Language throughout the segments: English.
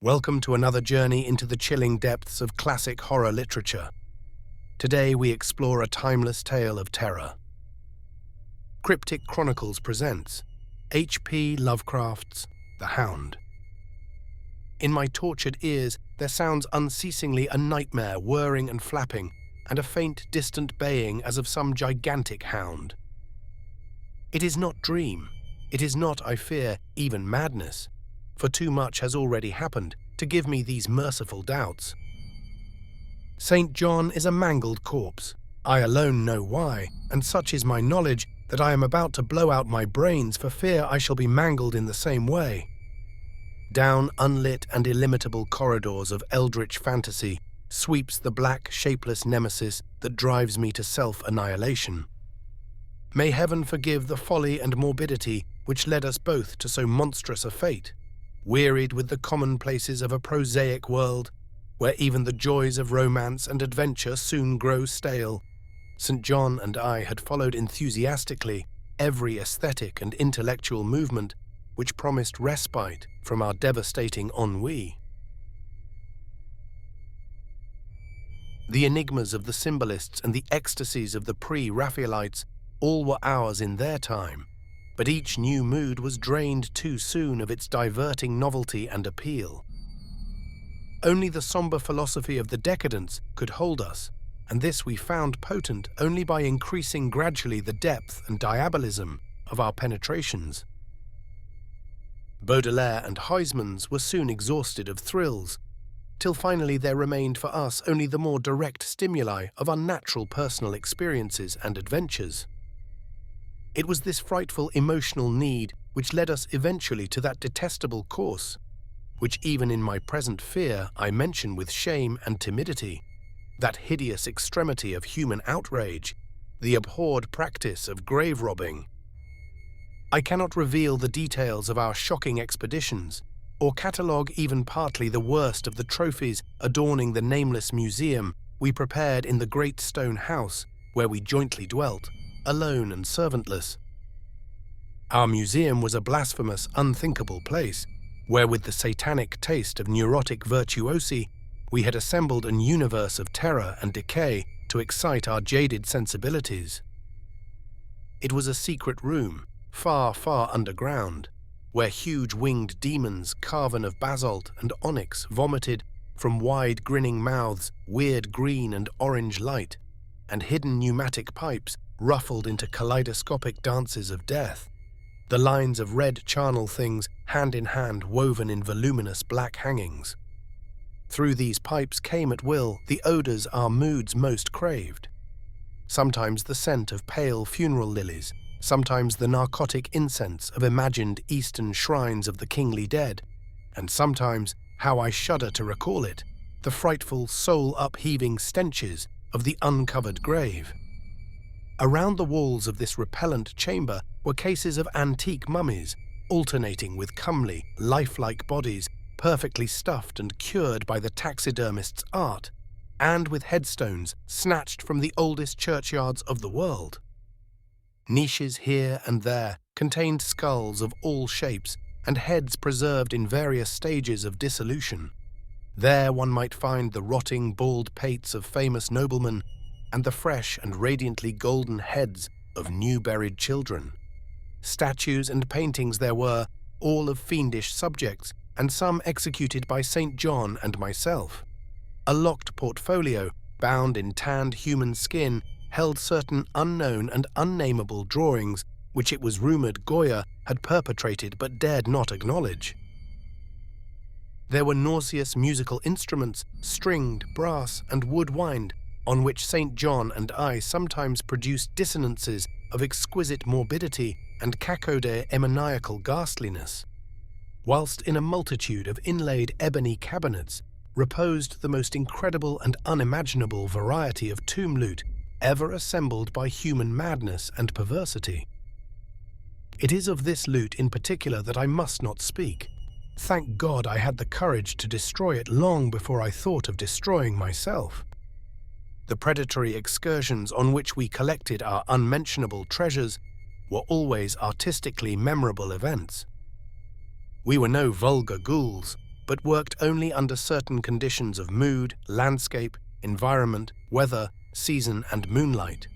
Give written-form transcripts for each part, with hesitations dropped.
Welcome to another journey into the chilling depths of classic horror literature. Today we explore a timeless tale of terror. Cryptic Chronicles presents H.P. Lovecraft's The Hound. In my tortured ears there sounds unceasingly a nightmare whirring and flapping, and a faint, distant baying as of some gigantic hound. It is not dream. It is not, I fear, even madness, for too much has already happened to give me these merciful doubts. St. John is a mangled corpse. I alone know why, and such is my knowledge that I am about to blow out my brains for fear I shall be mangled in the same way. Down unlit and illimitable corridors of eldritch fantasy sweeps the black, shapeless nemesis that drives me to self-annihilation. May heaven forgive the folly and morbidity which led us both to so monstrous a fate. Wearied with the commonplaces of a prosaic world, where even the joys of romance and adventure soon grow stale, St. John and I had followed enthusiastically every aesthetic and intellectual movement which promised respite from our devastating ennui. The enigmas of the symbolists and the ecstasies of the pre-Raphaelites all were ours in their time, but each new mood was drained too soon of its diverting novelty and appeal. Only the somber philosophy of the decadence could hold us, and this we found potent only by increasing gradually the depth and diabolism of our penetrations. Baudelaire and Huysmans were soon exhausted of thrills, till finally there remained for us only the more direct stimuli of unnatural personal experiences and adventures. It was this frightful emotional need which led us eventually to that detestable course, which even in my present fear I mention with shame and timidity, that hideous extremity of human outrage, the abhorred practice of grave robbing. I cannot reveal the details of our shocking expeditions, or catalogue even partly the worst of the trophies adorning the nameless museum we prepared in the great stone house where we jointly dwelt, alone and servantless. Our museum was a blasphemous, unthinkable place, where with the satanic taste of neurotic virtuosi, we had assembled an universe of terror and decay to excite our jaded sensibilities. It was a secret room, far, far underground, where huge winged demons carven of basalt and onyx vomited from wide grinning mouths weird green and orange light, and hidden pneumatic pipes ruffled into kaleidoscopic dances of death, the lines of red charnel things hand in hand woven in voluminous black hangings. Through these pipes came at will the odours our moods most craved. Sometimes the scent of pale funeral lilies, sometimes the narcotic incense of imagined Eastern shrines of the kingly dead, and sometimes, how I shudder to recall it, the frightful soul-upheaving stenches of the uncovered grave. Around the walls of this repellent chamber were cases of antique mummies, alternating with comely, lifelike bodies perfectly stuffed and cured by the taxidermist's art, and with headstones snatched from the oldest churchyards of the world. Niches here and there contained skulls of all shapes and heads preserved in various stages of dissolution. There one might find the rotting, bald pates of famous noblemen and the fresh and radiantly golden heads of new-buried children. Statues and paintings there were, all of fiendish subjects, and some executed by St. John and myself. A locked portfolio, bound in tanned human skin, held certain unknown and unnameable drawings which it was rumoured Goya had perpetrated but dared not acknowledge. There were nauseous musical instruments, stringed, brass, and wood-wind, on which St. John and I sometimes produced dissonances of exquisite morbidity and cacodé emoniacal ghastliness, whilst in a multitude of inlaid ebony cabinets reposed the most incredible and unimaginable variety of tomb loot ever assembled by human madness and perversity. It is of this loot in particular that I must not speak. Thank God I had the courage to destroy it long before I thought of destroying myself. The predatory excursions on which we collected our unmentionable treasures were always artistically memorable events. We were no vulgar ghouls, but worked only under certain conditions of mood, landscape, environment, weather, season, and moonlight.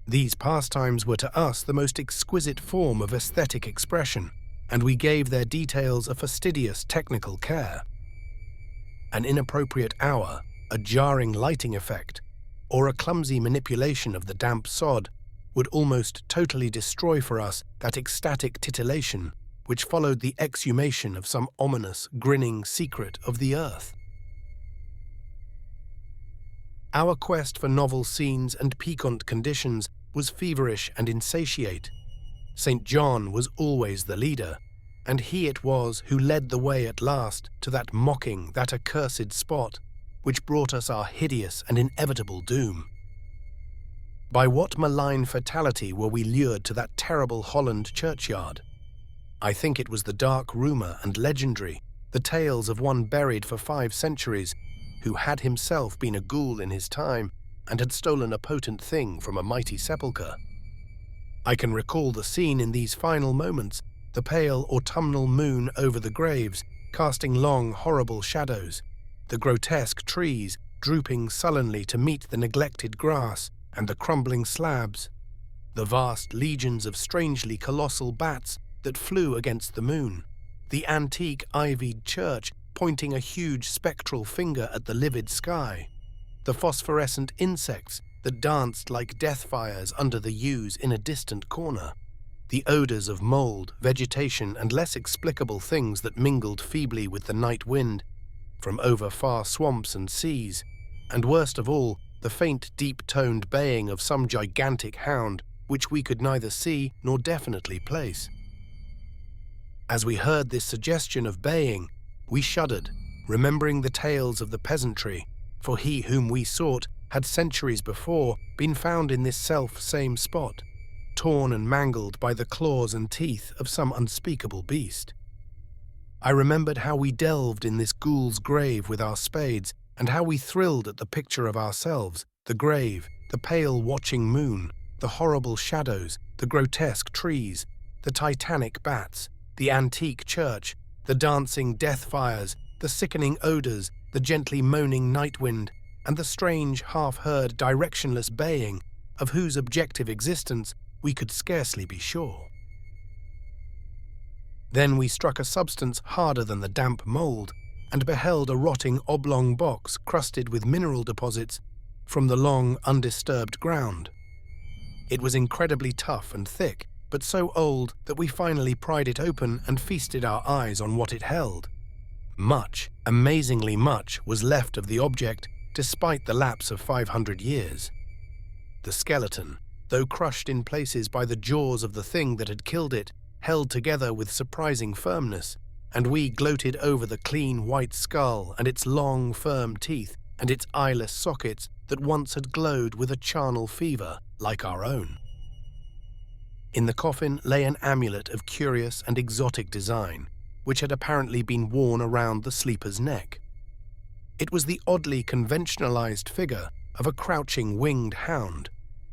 These pastimes were to us the most exquisite form of aesthetic expression, and we gave their details a fastidious technical care. An inappropriate hour, a jarring lighting effect, or a clumsy manipulation of the damp sod would almost totally destroy for us that ecstatic titillation which followed the exhumation of some ominous, grinning secret of the earth. Our quest for novel scenes and piquant conditions was feverish and insatiate. St. John was always the leader, and he it was who led the way at last to that mocking, that accursed spot, which brought us our hideous and inevitable doom. By what malign fatality were we lured to that terrible Holland churchyard? I think it was the dark rumour and legendary, the tales of one buried for 5 centuries, who had himself been a ghoul in his time and had stolen a potent thing from a mighty sepulchre. I can recall the scene in these final moments, the pale autumnal moon over the graves, casting long, horrible shadows, the grotesque trees drooping sullenly to meet the neglected grass and the crumbling slabs, the vast legions of strangely colossal bats that flew against the moon, the antique ivied church pointing a huge spectral finger at the livid sky, the phosphorescent insects that danced like death fires under the yews in a distant corner, the odours of mould, vegetation, and less explicable things that mingled feebly with the night wind from over far swamps and seas, and worst of all, the faint, deep-toned baying of some gigantic hound which we could neither see nor definitely place. As we heard this suggestion of baying, we shuddered, remembering the tales of the peasantry, for he whom we sought had centuries before been found in this self-same spot, torn and mangled by the claws and teeth of some unspeakable beast. I remembered how we delved in this ghoul's grave with our spades, and how we thrilled at the picture of ourselves, the grave, the pale watching moon, the horrible shadows, the grotesque trees, the titanic bats, the antique church, the dancing death fires, the sickening odours, the gently moaning night wind, and the strange, half-heard, directionless baying, of whose objective existence we could scarcely be sure. Then we struck a substance harder than the damp mould, and beheld a rotting oblong box crusted with mineral deposits from the long, undisturbed ground. It was incredibly tough and thick, but so old that we finally pried it open and feasted our eyes on what it held. Much, amazingly much, was left of the object, despite the lapse of 500 years. The skeleton, though crushed in places by the jaws of the thing that had killed it, held together with surprising firmness, and we gloated over the clean white skull and its long, firm teeth and its eyeless sockets that once had glowed with a charnel fever like our own. In the coffin lay an amulet of curious and exotic design, which had apparently been worn around the sleeper's neck. It was the oddly conventionalized figure of a crouching winged hound,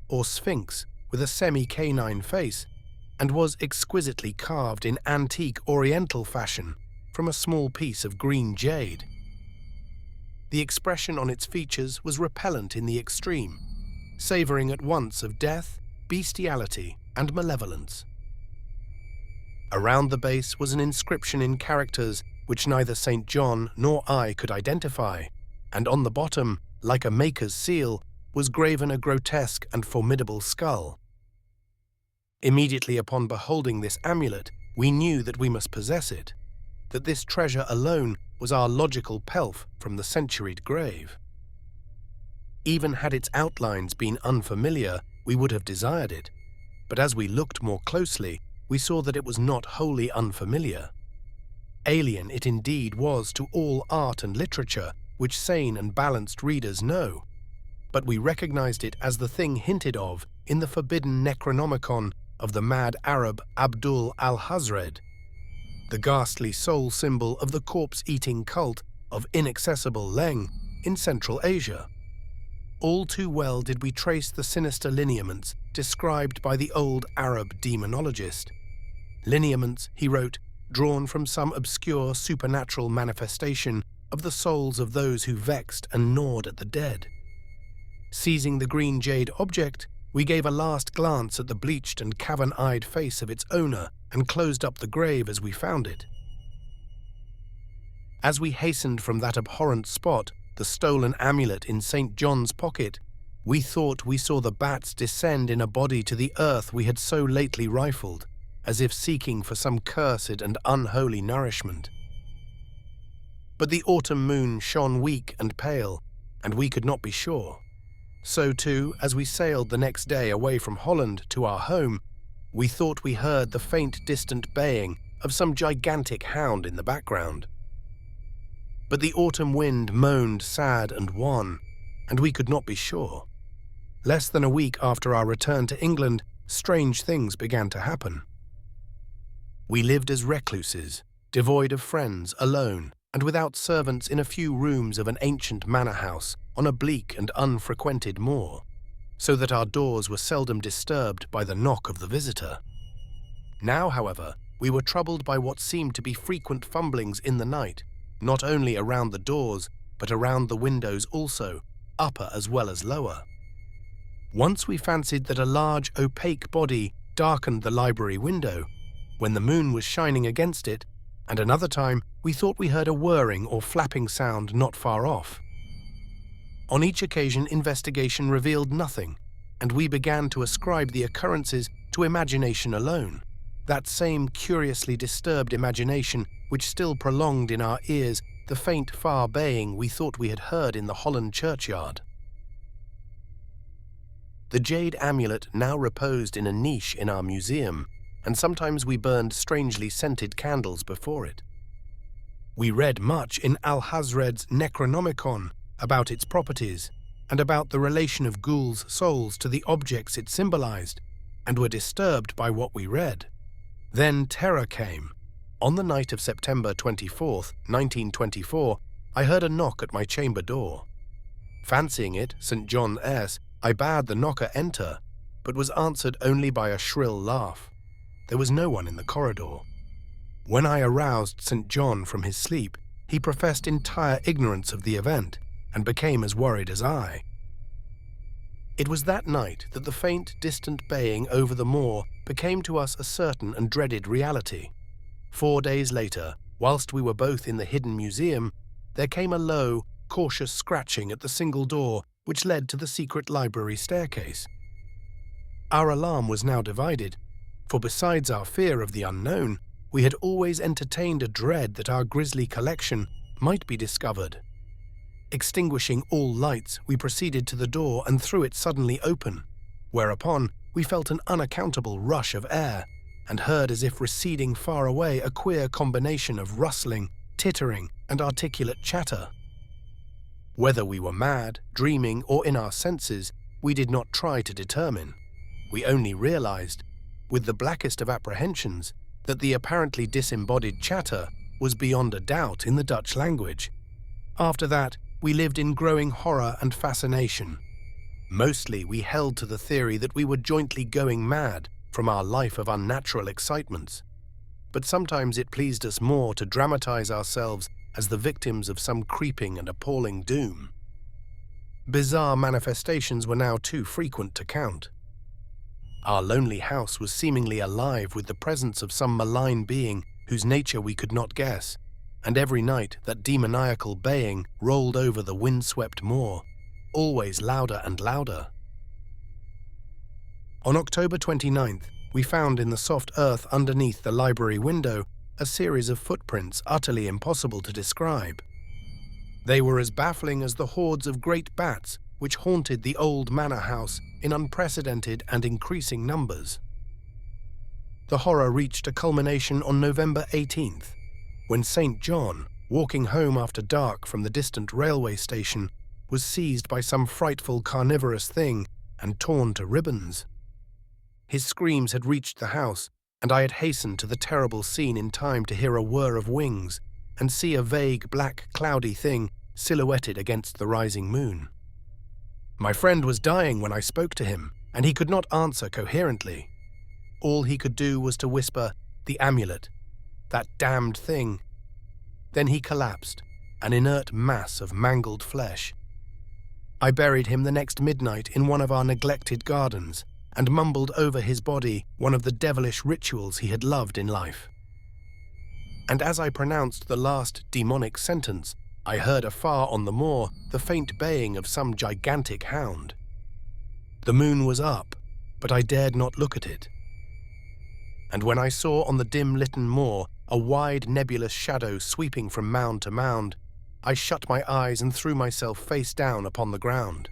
or sphinx with a semi-canine face, and was exquisitely carved in antique oriental fashion from a small piece of green jade. The expression on its features was repellent in the extreme, savouring at once of death, bestiality, and malevolence. Around the base was an inscription in characters which neither St. John nor I could identify, and on the bottom, like a maker's seal, was graven a grotesque and formidable skull. Immediately upon beholding this amulet, we knew that we must possess it, that this treasure alone was our logical pelf from the centuried grave. Even had its outlines been unfamiliar, we would have desired it, but as we looked more closely, we saw that it was not wholly unfamiliar. Alien it indeed was to all art and literature which sane and balanced readers know, but we recognized it as the thing hinted of in the forbidden Necronomicon of the mad Arab Abdul al-Hazred, the ghastly soul symbol of the corpse-eating cult of inaccessible Leng in Central Asia. All too well did we trace the sinister lineaments described by the old Arab demonologist. Lineaments, he wrote, drawn from some obscure supernatural manifestation of the souls of those who vexed and gnawed at the dead. Seizing the green jade object, we gave a last glance at the bleached and cavern-eyed face of its owner and closed up the grave as we found it. As we hastened from that abhorrent spot, the stolen amulet in St. John's pocket, we thought we saw the bats descend in a body to the earth we had so lately rifled, as if seeking for some cursed and unholy nourishment. But the autumn moon shone weak and pale, and we could not be sure. So too, as we sailed the next day away from Holland to our home, we thought we heard the faint distant baying of some gigantic hound in the background. But the autumn wind moaned sad and wan, and we could not be sure. Less than a week after our return to England, strange things began to happen. We lived as recluses, devoid of friends, alone, and without servants in a few rooms of an ancient manor house on a bleak and unfrequented moor, so that our doors were seldom disturbed by the knock of the visitor. Now, however, we were troubled by what seemed to be frequent fumblings in the night, not only around the doors, but around the windows also, upper as well as lower. Once we fancied that a large, opaque body darkened the library window, when the moon was shining against it, and another time we thought we heard a whirring or flapping sound not far off. On each occasion, investigation revealed nothing, and we began to ascribe the occurrences to imagination alone, that same curiously disturbed imagination which still prolonged in our ears the faint far baying we thought we had heard in the Holland churchyard. The jade amulet now reposed in a niche in our museum, and sometimes we burned strangely scented candles before it. We read much in Alhazred's Necronomicon about its properties and about the relation of ghouls' souls to the objects it symbolized, and were disturbed by what we read. Then terror came. On the night of September 24th, 1924, I heard a knock at my chamber door. Fancying it St. John S., I bade the knocker enter, but was answered only by a shrill laugh. There was no one in the corridor. When I aroused St. John from his sleep, he professed entire ignorance of the event and became as worried as I. It was that night that the faint, distant baying over the moor became to us a certain and dreaded reality. 4 days later, whilst we were both in the hidden museum, there came a low, cautious scratching at the single door which led to the secret library staircase. Our alarm was now divided, for besides our fear of the unknown, we had always entertained a dread that our grisly collection might be discovered. Extinguishing all lights, we proceeded to the door and threw it suddenly open, whereupon we felt an unaccountable rush of air and heard as if receding far away a queer combination of rustling, tittering, and articulate chatter. Whether we were mad, dreaming, or in our senses, we did not try to determine. We only realized, with the blackest of apprehensions, that the apparently disembodied chatter was beyond a doubt in the Dutch language. After that, we lived in growing horror and fascination. Mostly we held to the theory that we were jointly going mad from our life of unnatural excitements, but sometimes it pleased us more to dramatize ourselves as the victims of some creeping and appalling doom. Bizarre manifestations were now too frequent to count. Our lonely house was seemingly alive with the presence of some malign being whose nature we could not guess, and every night that demoniacal baying rolled over the wind-swept moor, always louder and louder. On October 29th, we found in the soft earth underneath the library window a series of footprints utterly impossible to describe. They were as baffling as the hordes of great bats which haunted the old manor house in unprecedented and increasing numbers. The horror reached a culmination on November 18th, when St. John, walking home after dark from the distant railway station, was seized by some frightful carnivorous thing and torn to ribbons. His screams had reached the house, and I had hastened to the terrible scene in time to hear a whir of wings and see a vague, black, cloudy thing silhouetted against the rising moon. My friend was dying when I spoke to him, and he could not answer coherently. All he could do was to whisper, "The amulet," that damned thing. Then he collapsed, an inert mass of mangled flesh. I buried him the next midnight in one of our neglected gardens and mumbled over his body one of the devilish rituals he had loved in life. And as I pronounced the last demonic sentence, I heard afar on the moor the faint baying of some gigantic hound. The moon was up, but I dared not look at it. And when I saw on the dim-litten moor a wide nebulous shadow sweeping from mound to mound, I shut my eyes and threw myself face down upon the ground.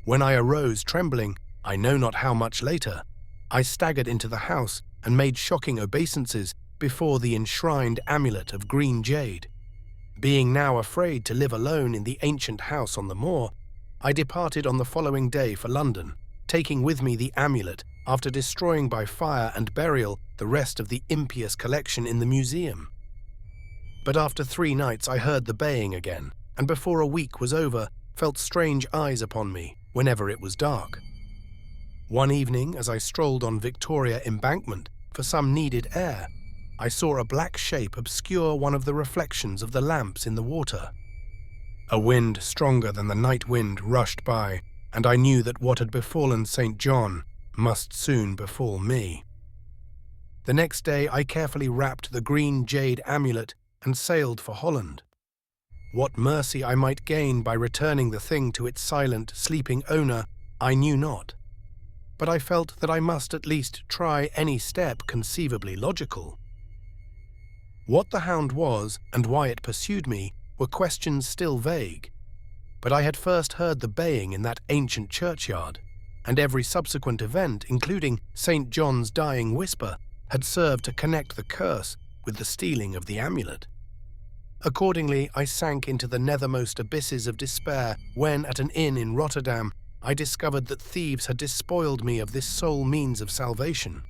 When I arose trembling, I know not how much later, I staggered into the house and made shocking obeisances before the enshrined amulet of green jade. Being now afraid to live alone in the ancient house on the moor, I departed on the following day for London, taking with me the amulet after destroying by fire and burial the rest of the impious collection in the museum. But after 3 nights I heard the baying again, and before a week was over, felt strange eyes upon me whenever it was dark. One evening, as I strolled on Victoria Embankment for some needed air, I saw a black shape obscure one of the reflections of the lamps in the water. A wind stronger than the night wind rushed by, and I knew that what had befallen St. John must soon befall me. The next day I carefully wrapped the green jade amulet and sailed for Holland. What mercy I might gain by returning the thing to its silent, sleeping owner, I knew not. But I felt that I must at least try any step conceivably logical. What the hound was and why it pursued me were questions still vague, but I had first heard the baying in that ancient churchyard, and every subsequent event, including St. John's dying whisper, had served to connect the curse with the stealing of the amulet. Accordingly, I sank into the nethermost abysses of despair when, at an inn in Rotterdam, I discovered that thieves had despoiled me of this sole means of salvation.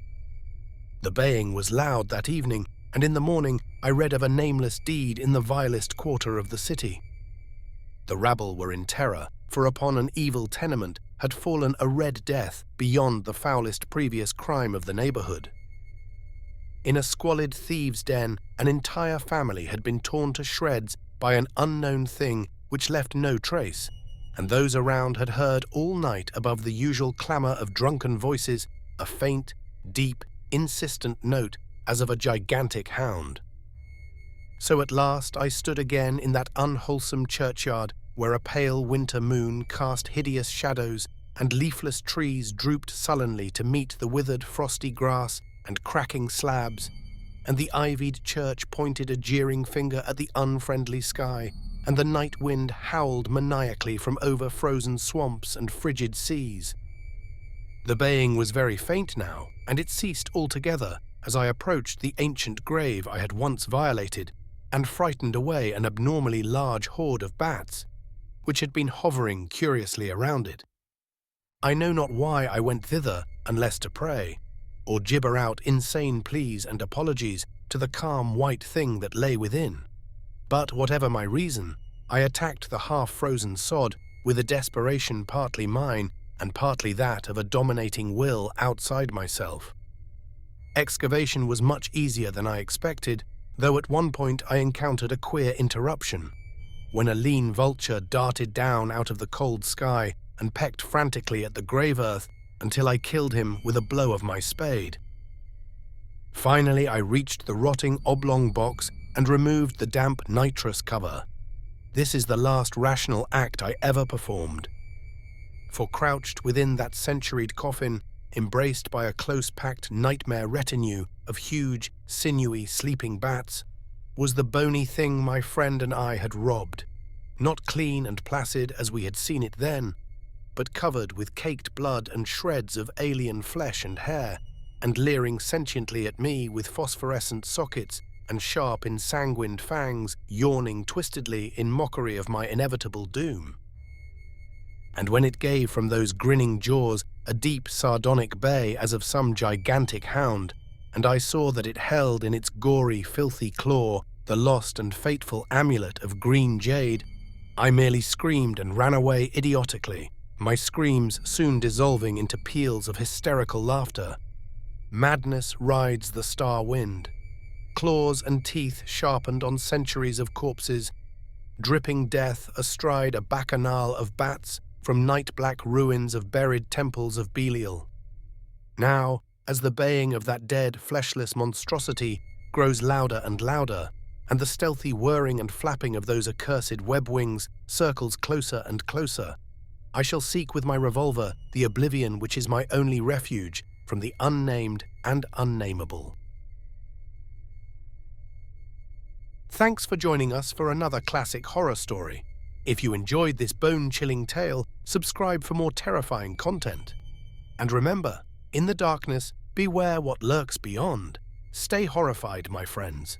The baying was loud that evening, and in the morning I read of a nameless deed in the vilest quarter of the city. The rabble were in terror, for upon an evil tenement had fallen a red death beyond the foulest previous crime of the neighborhood. In a squalid thieves' den, an entire family had been torn to shreds by an unknown thing which left no trace, and those around had heard all night above the usual clamor of drunken voices a faint, deep, insistent note as of a gigantic hound. So at last I stood again in that unwholesome churchyard where a pale winter moon cast hideous shadows and leafless trees drooped sullenly to meet the withered frosty grass and cracking slabs, and the ivied church pointed a jeering finger at the unfriendly sky, and the night wind howled maniacally from over frozen swamps and frigid seas. The baying was very faint now, and it ceased altogether as I approached the ancient grave I had once violated and frightened away an abnormally large horde of bats, which had been hovering curiously around it. I know not why I went thither unless to pray, or gibber out insane pleas and apologies to the calm white thing that lay within. But whatever my reason, I attacked the half-frozen sod with a desperation partly mine and partly that of a dominating will outside myself. Excavation was much easier than I expected, though at one point I encountered a queer interruption, when a lean vulture darted down out of the cold sky and pecked frantically at the grave earth until I killed him with a blow of my spade. Finally, I reached the rotting oblong box and removed the damp nitrous cover. This is the last rational act I ever performed. For crouched within that centuried coffin, embraced by a close-packed nightmare retinue of huge, sinewy, sleeping bats, was the bony thing my friend and I had robbed, not clean and placid as we had seen it then, but covered with caked blood and shreds of alien flesh and hair, and leering sentiently at me with phosphorescent sockets and sharp ensanguined fangs yawning twistedly in mockery of my inevitable doom. And when it gave from those grinning jaws a deep sardonic bay as of some gigantic hound, and I saw that it held in its gory, filthy claw the lost and fateful amulet of green jade, I merely screamed and ran away idiotically, my screams soon dissolving into peals of hysterical laughter. Madness rides the star wind. claws and teeth sharpened on centuries of corpses, dripping death astride a bacchanal of bats from night-black ruins of buried temples of Belial. Now, as the baying of that dead, fleshless monstrosity grows louder and louder, and the stealthy whirring and flapping of those accursed web wings circles closer and closer, I shall seek with my revolver the oblivion which is my only refuge from the unnamed and unnameable. Thanks for joining us for another classic horror story. If you enjoyed this bone-chilling tale, subscribe for more terrifying content. And remember, in the darkness, beware what lurks beyond. Stay horrified, my friends.